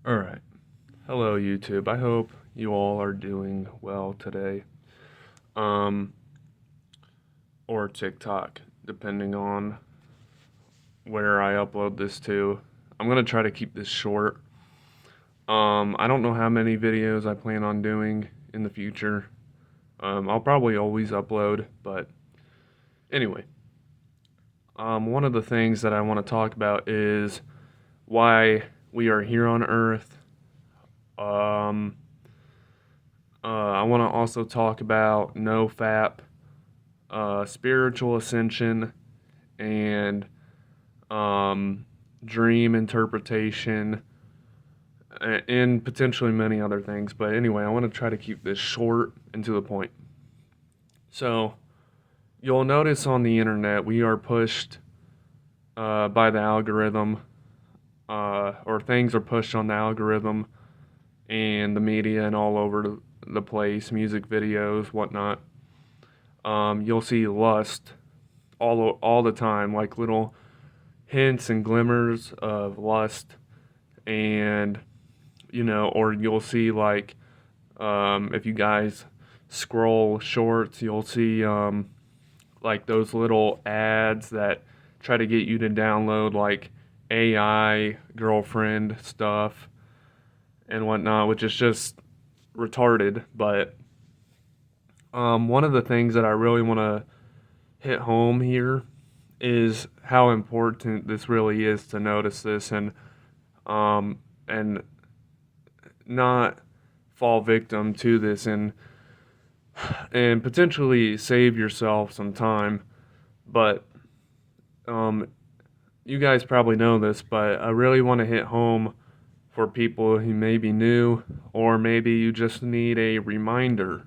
All right. Hello, YouTube. I hope you all are doing well today. Um, or TikTok, depending on where I upload this to. I'm gonna try to keep this short. I don't know how many videos I plan on doing in the future. I'll probably always upload, but anyway. One of the things that I want to talk about is why we are here on Earth. Um, I want to also talk about NoFap, spiritual ascension, and um, dream interpretation, and potentially many other things. But anyway, I want to try to keep this short and to the point. So, you'll notice on the internet we are pushed by the algorithm, or things are pushed on the algorithm and the media and all over the place, music videos, whatnot. You'll see lust all the time, like little hints and glimmers of lust, and or you'll see like if you guys scroll shorts, you'll see like those little ads that try to get you to download like AI girlfriend stuff and whatnot, which is just retarded. But one of the things that I really want to hit home here is how important this really is to notice this and not fall victim to this and potentially save yourself some time. But um, you guys probably know this, but I really want to hit home for people who may be new or maybe you just need a reminder.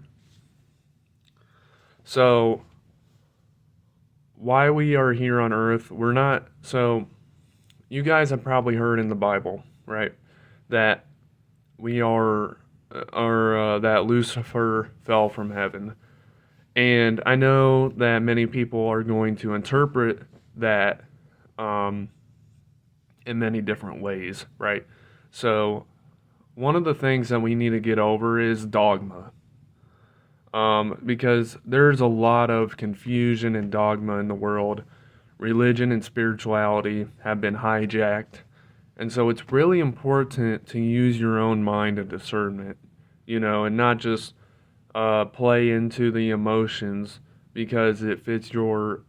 So, why we are here on earth, we're not. So, you guys have probably heard in the Bible, right? That we are, or that Lucifer fell from heaven. And I know that many people are going to interpret that um, in many different ways, right? So, one of the things that we need to get over is dogma. Because there's a lot of confusion and dogma in the world. Religion and spirituality have been hijacked. And so it's really important to use your own mind and discernment, and not just play into the emotions because it fits your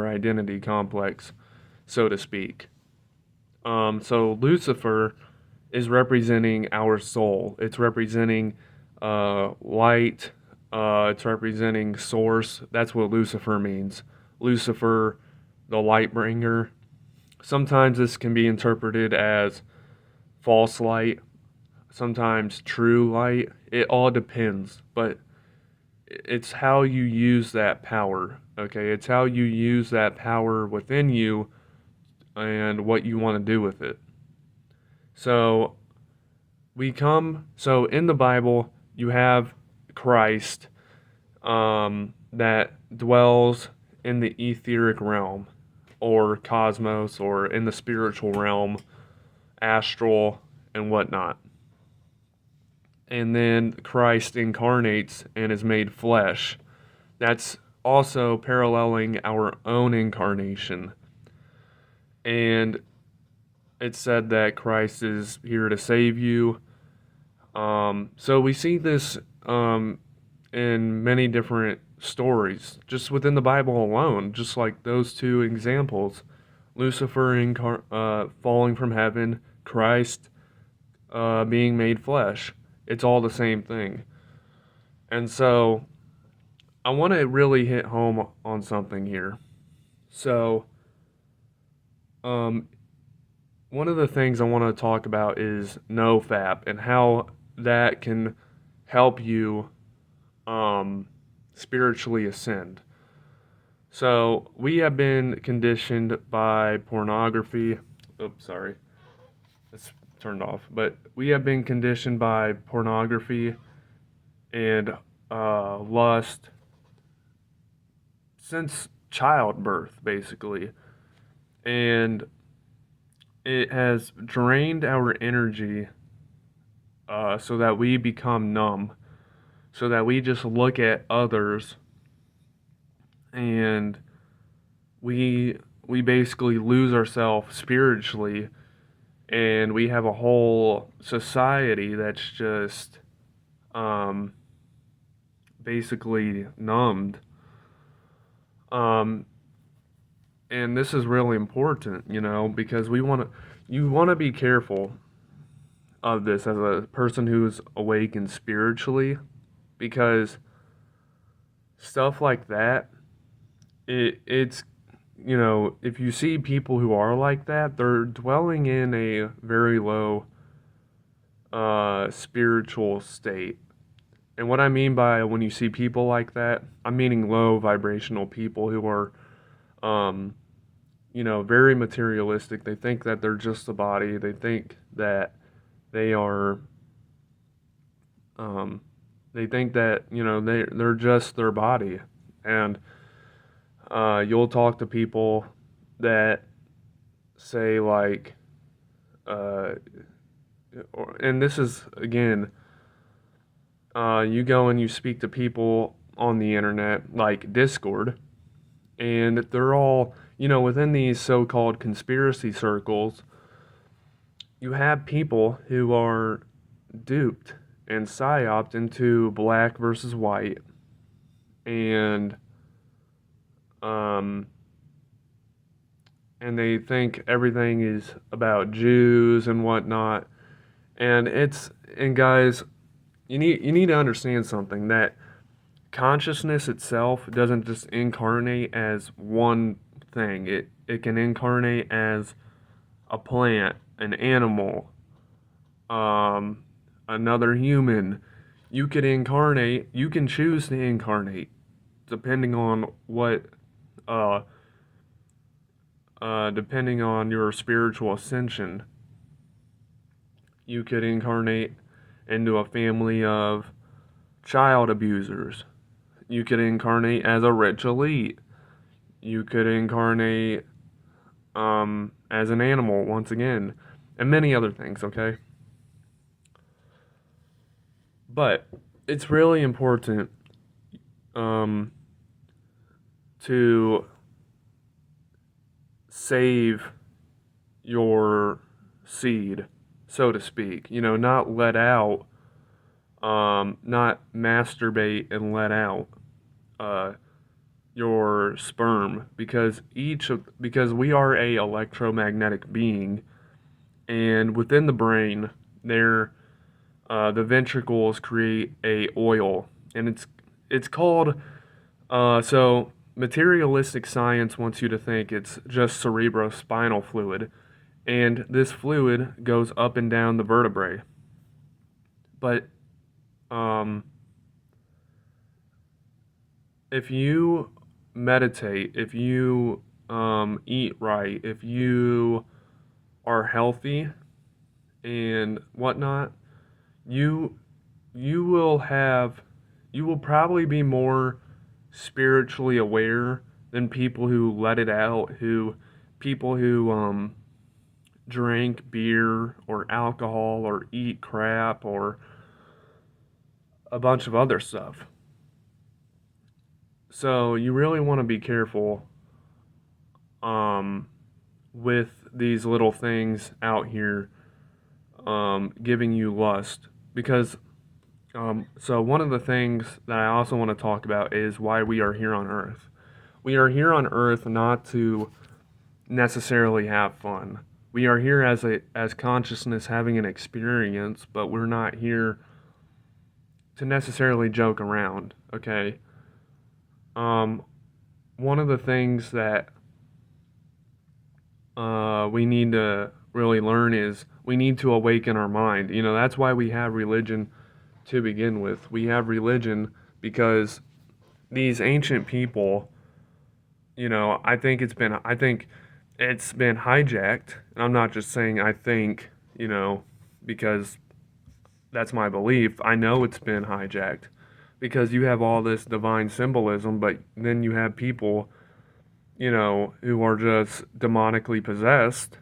identity complex, so to speak. So Lucifer is representing our soul. It's representing light. It's representing source. That's what Lucifer means. Lucifer, the light bringer. Sometimes this can be interpreted as false light, sometimes true light. It all depends, but it's how you use that power, okay? It's how you use that power within you and what you want to do with it. So, so in the Bible, you have Christ that dwells in the etheric realm or cosmos or in the spiritual realm, astral, and whatnot. And then Christ incarnates and is made flesh. That's also paralleling our own incarnation. And it's said that Christ is here to save you. So we see this in many different stories, just within the Bible alone, just like those two examples. Lucifer falling from heaven, Christ being made flesh. It's all the same thing. And so I want to really hit home on something here. So, um, one of the things I want to talk about is NoFap and how that can help you spiritually ascend. So, we have been conditioned by pornography. Oops, sorry. It's turned off. But we have been conditioned by pornography and lust since childbirth, basically. And it has drained our energy so that we become numb, so that we just look at others and we basically lose ourselves spiritually, and we have a whole society that's just um, basically numbed. Um, and this is really important, because you want to be careful of this as a person who's awakened spiritually, because stuff like that, it's if you see people who are like that, they're dwelling in a very low spiritual state. And what I mean by when you see people like that, I'm meaning low vibrational people who are um, very materialistic. They think that they're just a body. They think that they are um, they think that they're just their body. And you'll talk to people that say like uh, and this is again, you go and you speak to people on the internet like Discord, and they're all within these so-called conspiracy circles. You have people who are duped and psyoped into black versus white, and um and they think everything is about Jews and whatnot. And guys, you need to understand something, that consciousness itself doesn't just incarnate as one thing. It can incarnate as a plant, an animal, um, another human. You can choose to incarnate depending on what uh depending on your spiritual ascension. You could incarnate into a family of child abusers. You could incarnate as a rich elite. You could incarnate as an animal once again, and many other things, okay? But it's really important um, to save your seed, so to speak. Not let out, not masturbate and let out uh, your sperm, because we are a electromagnetic being, and within the brain there the ventricles create a oil, and it's called so materialistic science wants you to think it's just cerebrospinal fluid, and this fluid goes up and down the vertebrae. But um, if you meditate, if you eat right, if you are healthy and whatnot, you you will have you will probably be more spiritually aware than people who let it out, who people who drink beer or alcohol or eat crap or a bunch of other stuff. So you really want to be careful um, with these little things out here giving you lust, because so one of the things that I also want to talk about is why we are here on Earth. We are here on Earth not to necessarily have fun. We are here as consciousness having an experience, but we're not here to necessarily joke around. Okay. Um, One of the things that we need to really learn is we need to awaken our mind. That's why we have religion to begin with. We have religion because these ancient people, I think it's been hijacked. And I'm not just saying I think, because that's my belief. I know it's been hijacked because you have all this divine symbolism, but then you have people, who are just demonically possessed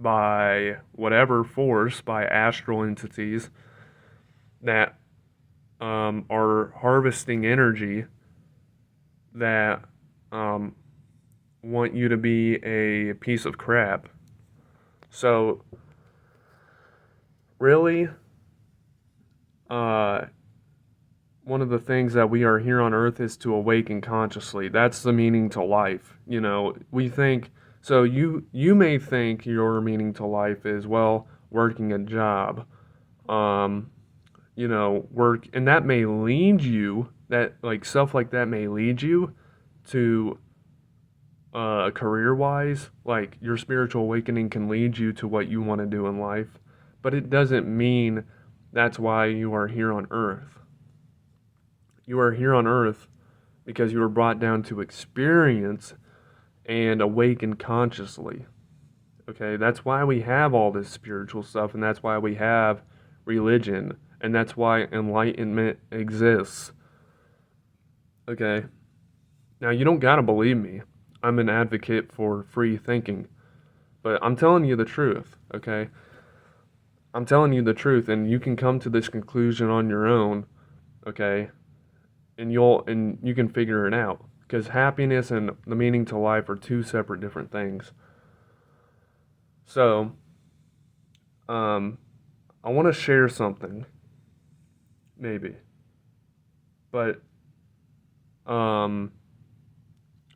by whatever force, by astral entities that are harvesting energy that um, want you to be a piece of crap. So, really, uh, one of the things that we are here on earth is to awaken consciously. That's the meaning to life. You know, we think so you may think your meaning to life is, well, working a job. Um, you know, work, and that may lead you, that like stuff like that may lead you to career wise, like your spiritual awakening can lead you to what you want to do in life, but it doesn't mean that's why you are here on earth. You are here on earth because you were brought down to experience and awaken consciously. Okay, that's why we have all this spiritual stuff, and that's why we have religion, and that's why enlightenment exists. Okay, now you don't gotta believe me. I'm an advocate for free thinking, but I'm telling you the truth, okay? I'm telling you the truth, and you can come to this conclusion on your own, okay? And you can figure it out, because happiness and the meaning to life are two separate different things. So, um, I want to share something, maybe, but um,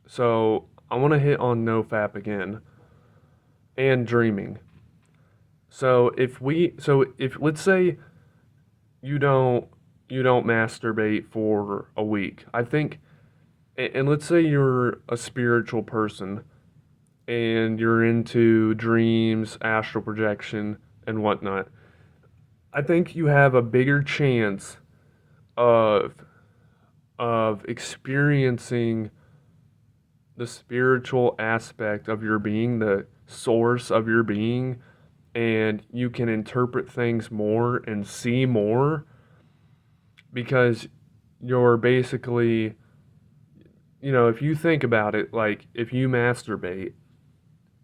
so I want to hit on NoFap again and dreaming. So if let's say you don't you don't masturbate for a week, I think, and let's say you're a spiritual person and you're into dreams, astral projection, and whatnot. I think you have a bigger chance of experiencing the spiritual aspect of your being, the source of your being, and you can interpret things more and see more because you're basically, you know, if you think about it, like if you masturbate,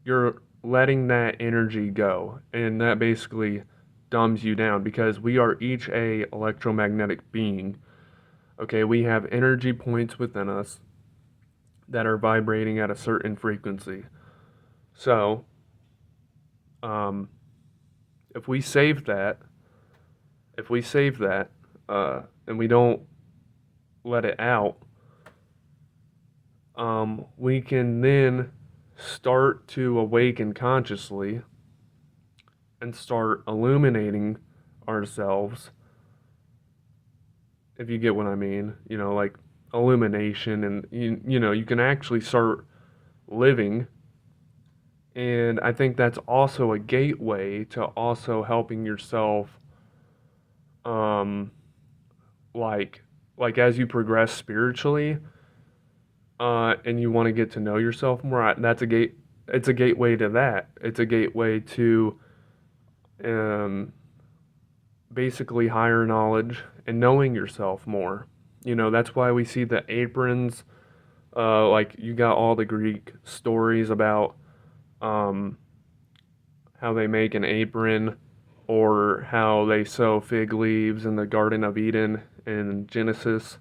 you're letting that energy go, and that basically dumbs you down because we are each a electromagnetic being. Okay, we have energy points within us that are vibrating at a certain frequency. So, um, if we save that, if we save that, and we don't let it out, we can then start to awaken consciously and start illuminating ourselves. If you get what I mean, you know, like illumination, and you know, you can actually start living. And I think that's also a gateway to also helping yourself, um, like as you progress spiritually, and you want to get to know yourself more. That's a gate. It's a gateway to that. It's a gateway to, um, basically higher knowledge and knowing yourself more. You know, that's why we see the aprons. Like you got all the Greek stories about um, how they make an apron, or how they sow fig leaves in the Garden of Eden in Genesis.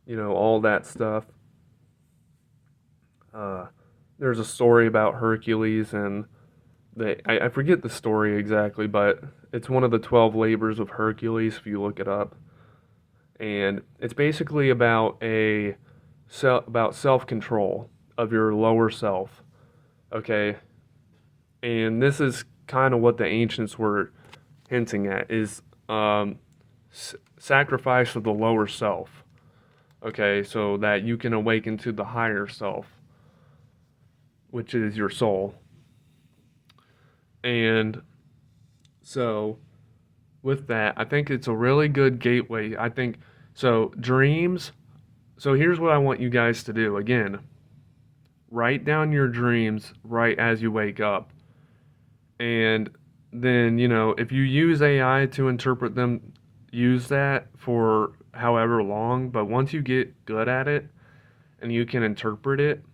You know, all that stuff. Uh, there's a story about Hercules, and I forget the story exactly, but it's one of the 12 labors of Hercules if you look it up. And it's basically about about self-control of your lower self. Okay? And this is kind of what the ancients were hinting at, is sacrifice of the lower self. Okay, so that you can awaken to the higher self, which is your soul. And so, with that, I think it's a really good gateway. I think so. Dreams. So, here's what I want you guys to do. Again, write down your dreams right as you wake up. And then, you know, if you use AI to interpret them, use that for however long. But once you get good at it and you can interpret it,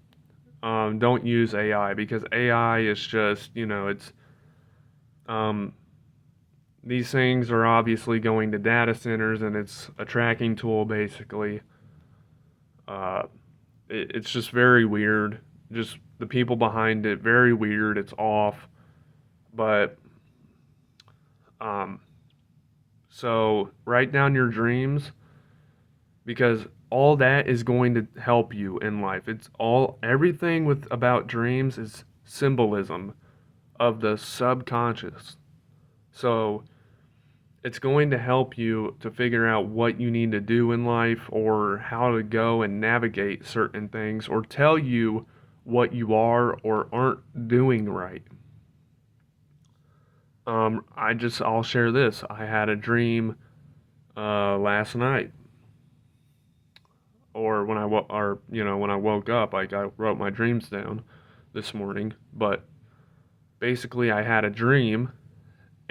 don't use AI, because AI is just, it's um, these things are obviously going to data centers, and it's a tracking tool basically. Uh, it's just very weird. Just the people behind it, very weird. It's off. But um, so write down your dreams, because all that is going to help you in life. It's all everything with about dreams is symbolism of the subconscious. So it's going to help you to figure out what you need to do in life, or how to go and navigate certain things, or tell you what you are or aren't doing right. I'll share this. I had a dream last night, or when I woke up, I wrote my dreams down this morning. But basically, I had a dream,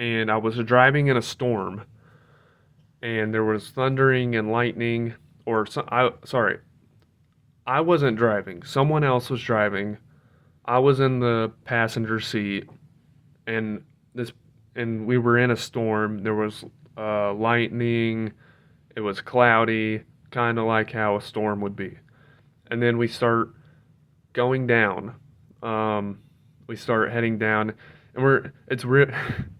and I was driving in a storm, and there was thundering and lightning. Sorry, I wasn't driving. Someone else was driving. I was in the passenger seat, and this, and we were in a storm. There was lightning. It was cloudy, kind of like how a storm would be. And then we start going down. Um, we start heading down, and it's real.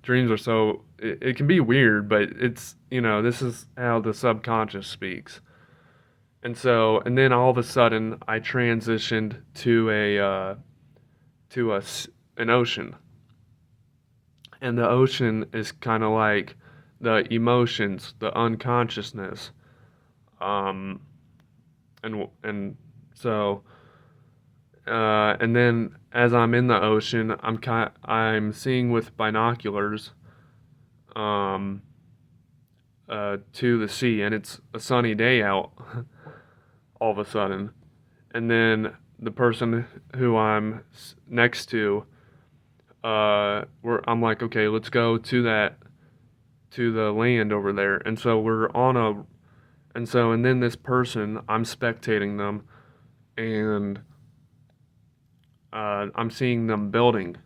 Dreams are it can be weird, but this is how the subconscious speaks. And then all of a sudden, I transitioned to an ocean, and the ocean is kind of like the emotions, the unconsciousness, um, and so and then as I'm in the ocean, I'm seeing with binoculars, um, to the sea, and it's a sunny day out all of a sudden, and then the person who I'm next to, I'm like, okay, let's go to the land over there, and so and then this person, I'm spectating them, and I'm seeing them building,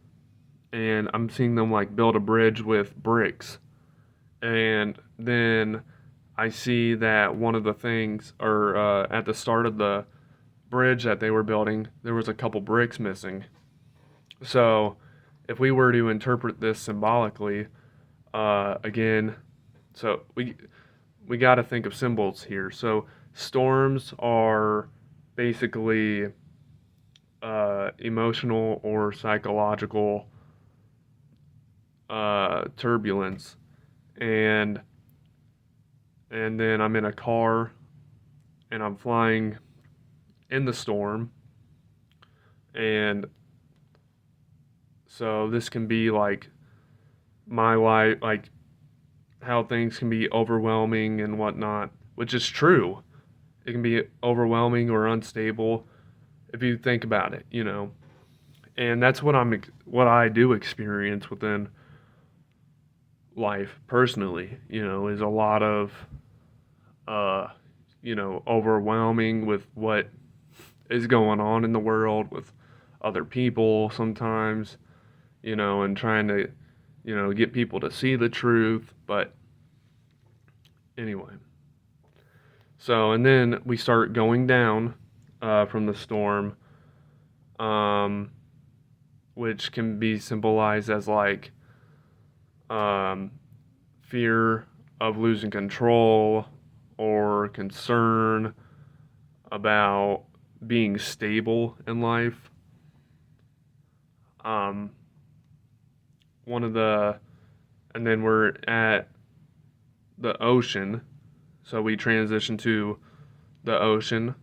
and I'm seeing them like build a bridge with bricks, and then I see that one of the things, or at the start of the bridge that they were building, there was a couple bricks missing. So, if we were to interpret this symbolically, again, so we got to think of symbols here. So, storms are basically emotional or psychological turbulence, and then I'm in a car, and I'm flying in the storm, and so this can be like my life, like how things can be overwhelming and whatnot, which is true. It can be overwhelming or unstable if you think about it. And that's what I do experience within life personally, is a lot of uh overwhelming with what is going on in the world with other people sometimes, and trying to, get people to see the truth. But anyway, so, and then we start going down from the storm, um, which can be symbolized as like um, fear of losing control, or concern about being stable in life. Um, one of the, and then we're at the ocean, so we transition to the ocean,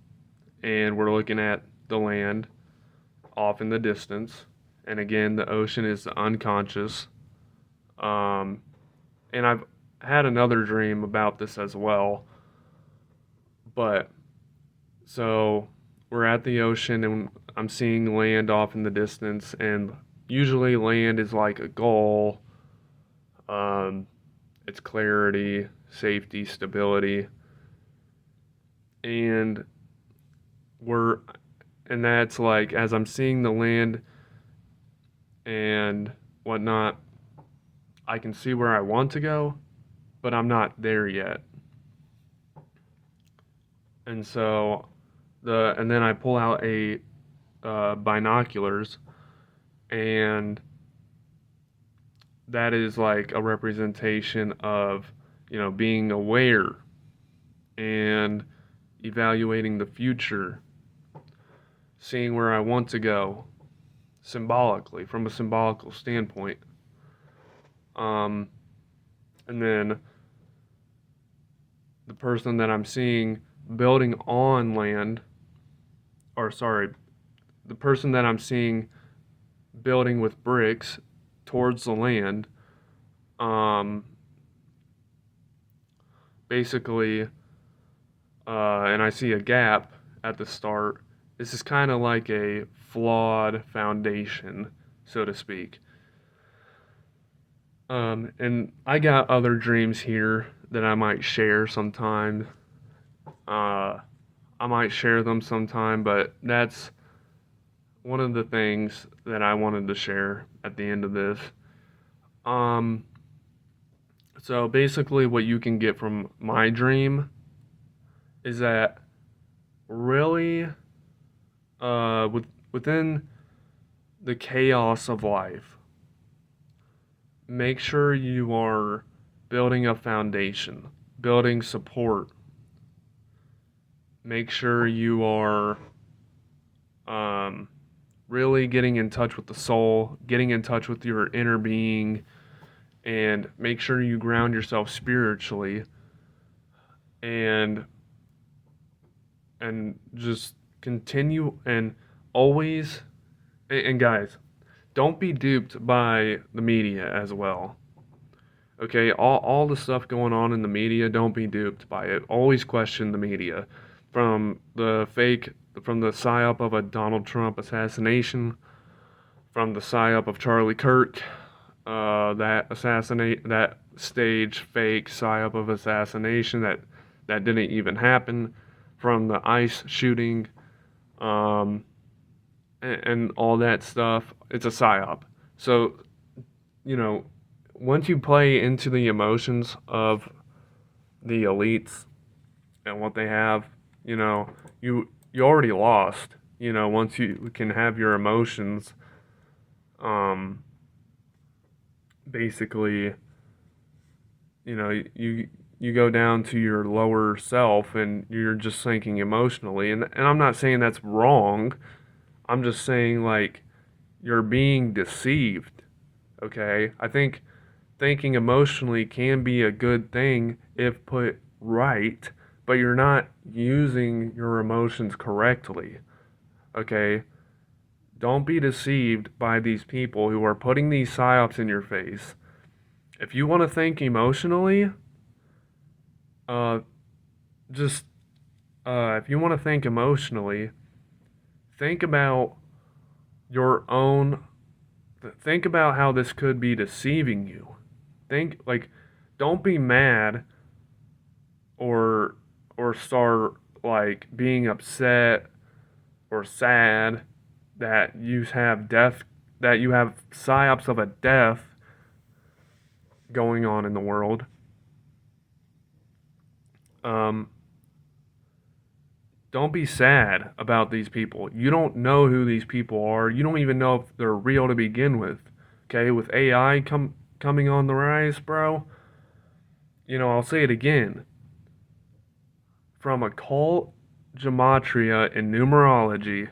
and we're looking at the land off in the distance. And again, the ocean is the unconscious. Um, and I've had another dream about this as well. But so we're at the ocean, and I'm seeing land off in the distance, and usually land is like a goal. Um, it's clarity, safety, stability, and we're And that's like, as I'm seeing the land and whatnot, I can see where I want to go, but I'm not there yet. And so and then I pull out a binoculars, and that is like a representation of, being aware and evaluating the future, seeing where I want to go symbolically, from a symbolical standpoint. And then the person that I'm seeing building on land, or sorry, the person that I'm seeing building with bricks towards the land, basically, and I see a gap at the start. This is kind of like a flawed foundation, so to speak. And I got other dreams here that I might share sometime. I might share them sometime, but that's one of the things that I wanted to share at the end of this. So basically, what you can get from my dream is that really, within the chaos of life, make sure you are building a foundation, building support. Make sure you are really getting in touch with the soul, getting in touch with your inner being, and make sure you ground yourself spiritually, and just continue, and always, and guys, don't be duped by the media as well. Okay, all the stuff going on in the media, don't be duped by it. Always question the media. From the psyop of a Donald Trump assassination, from the psyop of Charlie Kirk, that stage fake psyop of assassination that didn't even happen, from the ICE shooting, and all that stuff. It's a psyop. So, once you play into the emotions of the elites and what they have, you already lost. Once you can have your emotions, basically, you go down to your lower self and you're just thinking emotionally. And I'm not saying that's wrong. I'm just saying, like, you're being deceived. Okay? I think thinking emotionally can be a good thing if put right, but you're not using your emotions correctly. Okay? Don't be deceived by these people who are putting these psyops in your face. If you want to think emotionally, just if you want to think emotionally, think about your own. Think about how this could be deceiving you. Don't be mad or start like being upset or sad that you have psyops of a death going on in the world. Don't be sad about these people. You don't know who these people are. You don't even know if they're real to begin with. Okay, with AI coming on the rise, bro. I'll say it again. From occult gematria and numerology,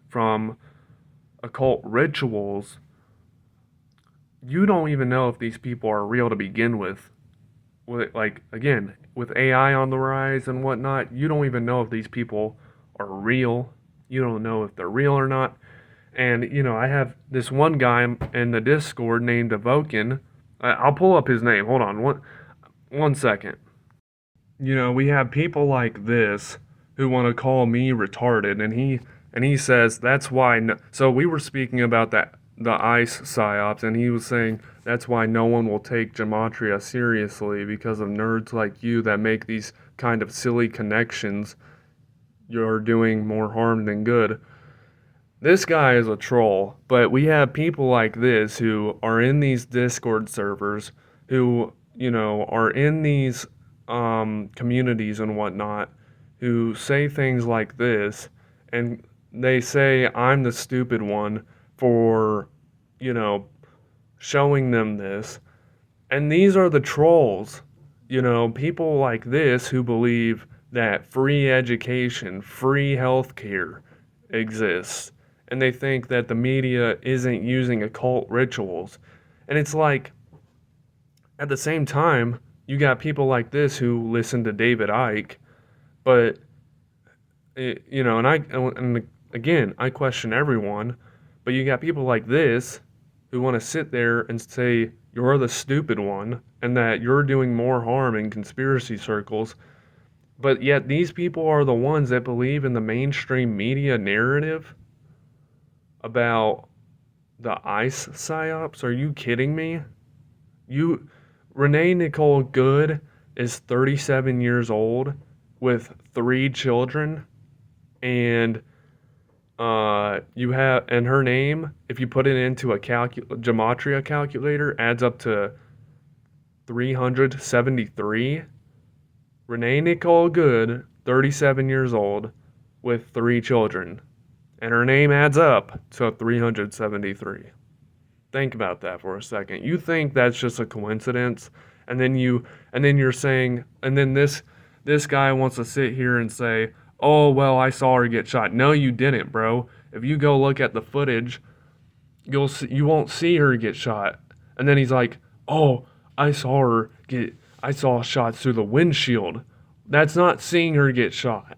from occult rituals, you don't even know if these people are real to begin with. Like, again, with AI on the rise and whatnot, you don't even know if these people are real. You don't know if they're real or not. And, I have this one guy in the Discord named Evoken. I'll pull up his name. Hold on. One second. We have people like this who want to call me retarded, and he says that's why. So we were speaking about the ICE psyops, and he was saying that's why no one will take gematria seriously, because of nerds like you that make these kind of silly connections. You're doing more harm than good. This guy is a troll, but we have people like this who are in these Discord servers, who, are in these communities and whatnot, who say things like this, and they say I'm the stupid one for, you know, showing them this. And these are the trolls, people like this who believe that free education, free healthcare exists. And they think that the media isn't using occult rituals. And it's like, at the same time, you got people like this who listen to David Icke, but, and again, I question everyone, but you got people like this who want to sit there and say you're the stupid one and that you're doing more harm in conspiracy circles. But yet these people are the ones that believe in the mainstream media narrative about the ICE psyops. Are you kidding me? You Renee Nicole Good is 37 years old with 3 children, and and her name, if you put it into a gematria calculator, adds up to 373. Renee Nicole Good, 37 years old, with 3 children, and her name adds up to 373. Think about that for a second. You think that's just a coincidence, and then you're saying, and then this guy wants to sit here and say, "Oh, well, I saw her get shot." No, you didn't, bro. If you go look at the footage, you won't see her get shot. And then he's like, "Oh, I saw shots through the windshield." That's not seeing her get shot.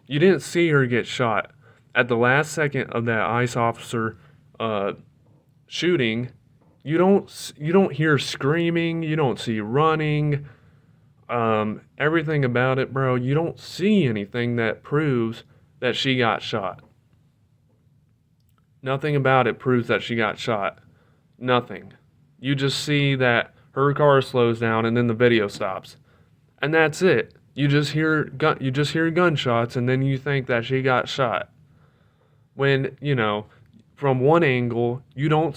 You didn't see her get shot. At the last second of that ICE officer shooting, you don't hear screaming, you don't see running, everything about it, bro. You don't see anything that proves that she got shot. Nothing about it proves that she got shot. Nothing. You just see that her car slows down and then the video stops. And that's it. You just hear gunshots and then you think that she got shot. When, from one angle, you don't